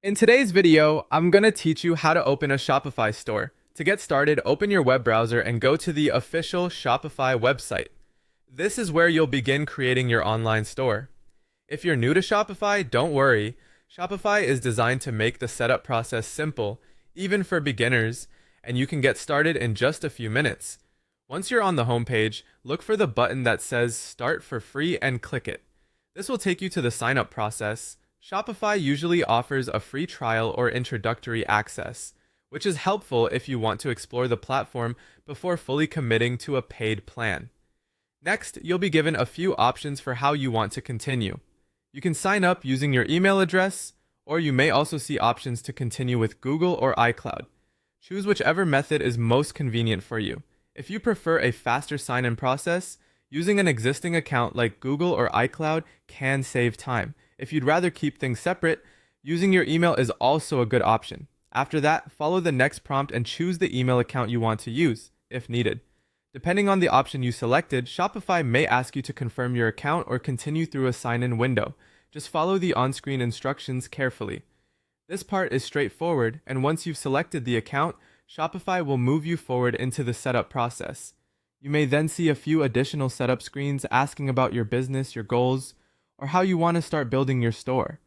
In today's video, I'm going to teach you how to open a Shopify store. To get started, open your web browser and go to the official Shopify website. This is where you'll begin creating your online store. If you're new to Shopify, don't worry. Shopify is designed to make the setup process simple, even for beginners, and you can get started in just a few minutes. Once you're on the homepage, look for the button that says Start for free and click it. This will take you to the sign up process. Shopify usually offers a free trial or introductory access, which is helpful if you want to explore the platform before fully committing to a paid plan. Next, you'll be given a few options for how you want to continue. You can sign up using your email address, or you may also see options to continue with Google or iCloud. Choose whichever method is most convenient for you. If you prefer a faster sign-in process, using an existing account like Google or iCloud can save time. If you'd rather keep things separate, using your email is also a good option. After that, follow the next prompt and choose the email account you want to use, if needed. Depending on the option you selected, Shopify may ask you to confirm your account or continue through a sign-in window. Just follow the on-screen instructions carefully. This part is straightforward, and once you've selected the account, Shopify will move you forward into the setup process. You may then see a few additional setup screens asking about your business, your goals, or how you want to start building your store.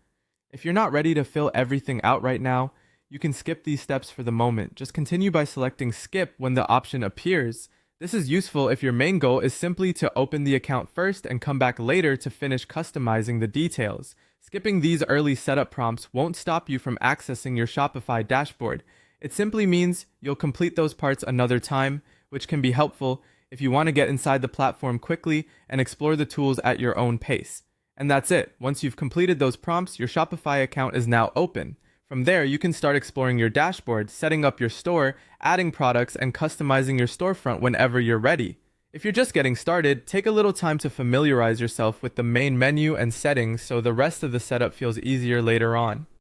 If you're not ready to fill everything out right now, you can skip these steps for the moment. Just continue by selecting Skip when the option appears. This is useful if your main goal is simply to open the account first and come back later to finish customizing the details. Skipping these early setup prompts won't stop you from accessing your Shopify dashboard. It simply means you'll complete those parts another time, which can be helpful if you want to get inside the platform quickly and explore the tools at your own pace. And that's it. Once you've completed those prompts, your Shopify account is now open. From there, you can start exploring your dashboard, setting up your store, adding products, and customizing your storefront whenever you're ready. If you're just getting started, take a little time to familiarize yourself with the main menu and settings so the rest of the setup feels easier later on.